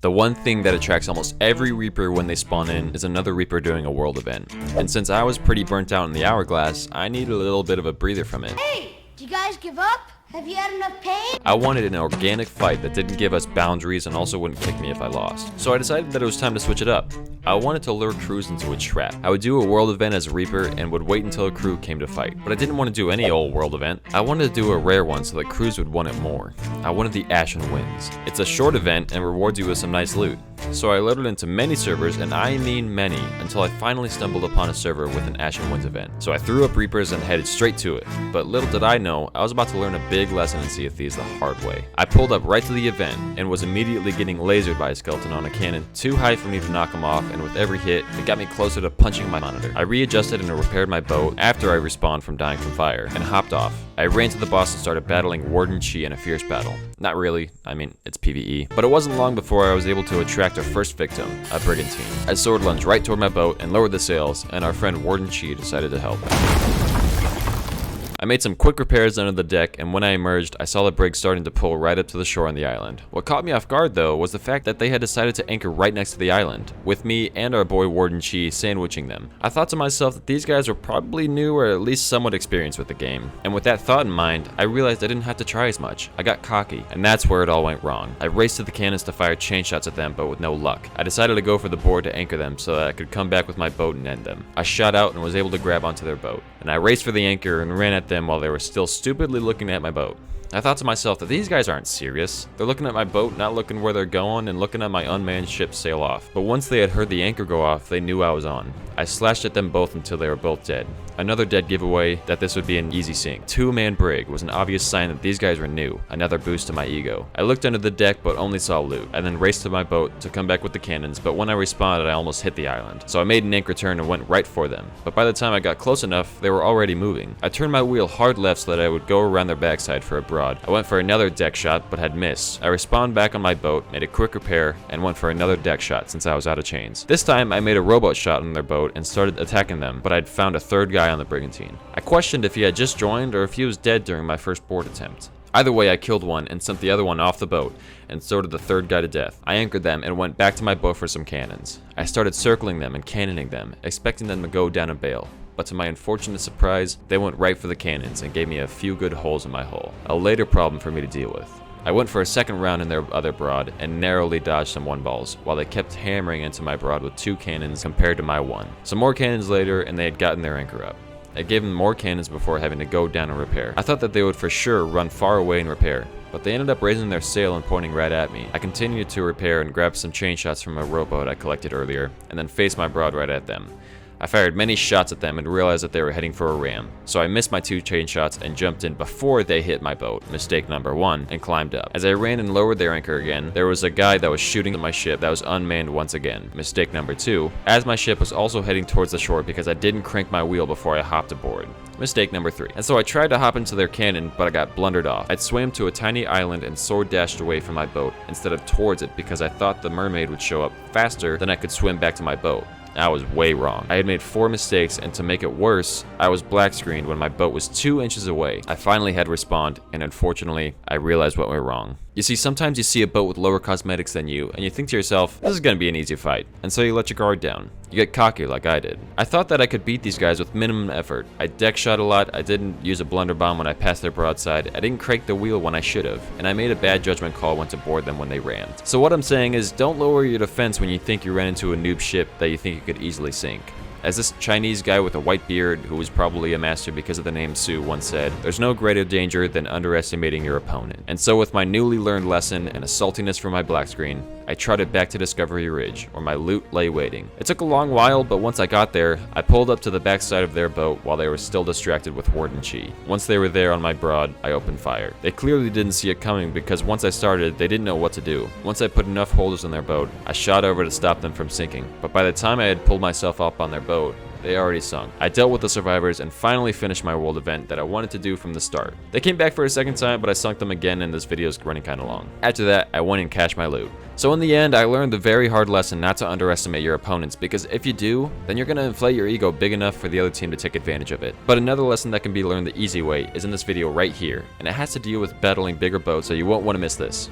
The one thing that attracts almost every Reaper when they spawn in is another Reaper doing a world event. And since I was pretty burnt out in the Hourglass, I needed a little bit of a breather from it. Hey, do you guys give up? Have you had enough pain? I wanted an organic fight that didn't give us boundaries and also wouldn't kick me if I lost. So I decided that it was time to switch it up. I wanted to lure crews into a trap. I would do a world event as a Reaper and would wait until a crew came to fight. But I didn't want to do any old world event. I wanted to do a rare one so that crews would want it more. I wanted the Ashen Winds. It's a short event and rewards you with some nice loot. So I loaded into many servers, and I mean many, until I finally stumbled upon a server with an Ashen Winds event. So I threw up Reapers and headed straight to it. But little did I know, I was about to learn a big lesson in Sea of Thieves the hard way. I pulled up right to the event, and was immediately getting lasered by a skeleton on a cannon, too high for me to knock him off, and with every hit, it got me closer to punching my monitor. I readjusted and repaired my boat after I respawned from dying from fire, and hopped off. I ran to the boss and started battling Warden Chi in a fierce battle. Not really, I mean, it's PvE. But it wasn't long before I was able to attract our first victim, a brigantine. I sword lunged right toward my boat and lowered the sails, and our friend Warden Chi decided to help. I made some quick repairs under the deck, and when I emerged, I saw the brig starting to pull right up to the shore on the island. What caught me off guard, though, was the fact that they had decided to anchor right next to the island, with me and our boy Warden Chi sandwiching them. I thought to myself that these guys were probably new or at least somewhat experienced with the game. And with that thought in mind, I realized I didn't have to try as much. I got cocky, and that's where it all went wrong. I raced to the cannons to fire chain shots at them, but with no luck. I decided to go for the board to anchor them so that I could come back with my boat and end them. I shot out and was able to grab onto their boat, and I raced for the anchor and ran at them while they were still stupidly looking at my boat. I thought to myself that these guys aren't serious. They're looking at my boat, not looking where they're going, and looking at my unmanned ship sail off. But once they had heard the anchor go off, they knew I was on. I slashed at them both until they were both dead. Another dead giveaway that this would be an easy sink. Two-man brig was an obvious sign that these guys were new, another boost to my ego. I looked under the deck but only saw loot. I then raced to my boat to come back with the cannons, but when I respawned I almost hit the island. So I made an anchor turn and went right for them. But by the time I got close enough, they were already moving. I turned my wheel hard left so that I would go around their backside for a broad. I went for another deck shot but had missed. I respawned back on my boat, made a quick repair, and went for another deck shot since I was out of chains. This time I made a rowboat shot on their boat and started attacking them, but I'd found a third guy on the brigantine. I questioned if he had just joined or if he was dead during my first board attempt. Either way, I killed one and sent the other one off the boat, and so did the third guy to death. I anchored them and went back to my boat for some cannons. I started circling them and cannoning them, expecting them to go down and bail. But to my unfortunate surprise, they went right for the cannons and gave me a few good holes in my hull. A later problem for me to deal with. I went for a second round in their other broad and narrowly dodged some one balls, while they kept hammering into my broad with 2 cannons compared to my 1. Some more cannons later and they had gotten their anchor up. I gave them more cannons before having to go down and repair. I thought that they would for sure run far away and repair, but they ended up raising their sail and pointing right at me. I continued to repair and grabbed some chain shots from a rowboat I collected earlier, and then faced my broad right at them. I fired many shots at them and realized that they were heading for a ram, so I missed my 2 chain shots and jumped in before they hit my boat, mistake number 1, and climbed up. As I ran and lowered their anchor again, there was a guy that was shooting at my ship that was unmanned once again, mistake number 2, as my ship was also heading towards the shore because I didn't crank my wheel before I hopped aboard. Mistake number 3. And so I tried to hop into their cannon, but I got blundered off. I'd swam to a tiny island and sword dashed away from my boat instead of towards it because I thought the mermaid would show up faster than I could swim back to my boat. I was way wrong. I had made 4 mistakes, and to make it worse, I was black screened when my boat was 2 inches away. I finally had respawned, and unfortunately, I realized what went wrong. You see, sometimes you see a boat with lower cosmetics than you, and you think to yourself, this is gonna be an easy fight, and so you let your guard down. You get cocky like I did. I thought that I could beat these guys with minimum effort. I deck shot a lot, I didn't use a blunderbomb when I passed their broadside, I didn't crank the wheel when I should have, and I made a bad judgment call when to board them when they rammed. So what I'm saying is, don't lower your defense when you think you ran into a noob ship that you think you could easily sink. As this Chinese guy with a white beard, who was probably a master because of the name Su, once said, there's no greater danger than underestimating your opponent. And so with my newly learned lesson and a saltiness from my black screen, I trotted back to Discovery Ridge, where my loot lay waiting. It took a long while, but once I got there, I pulled up to the backside of their boat while they were still distracted with Warden Chi. Once they were there on my broad, I opened fire. They clearly didn't see it coming because once I started, they didn't know what to do. Once I put enough holes in their boat, I shot over to stop them from sinking. But by the time I had pulled myself up on their boat, they already sunk. I dealt with the survivors and finally finished my world event that I wanted to do from the start. They came back for a second time, but I sunk them again and this video is running kinda long. After that, I went and cashed my loot. So in the end, I learned the very hard lesson not to underestimate your opponents, because if you do, then you're gonna inflate your ego big enough for the other team to take advantage of it. But another lesson that can be learned the easy way is in this video right here, and it has to deal with battling bigger boats, so you won't want to miss this.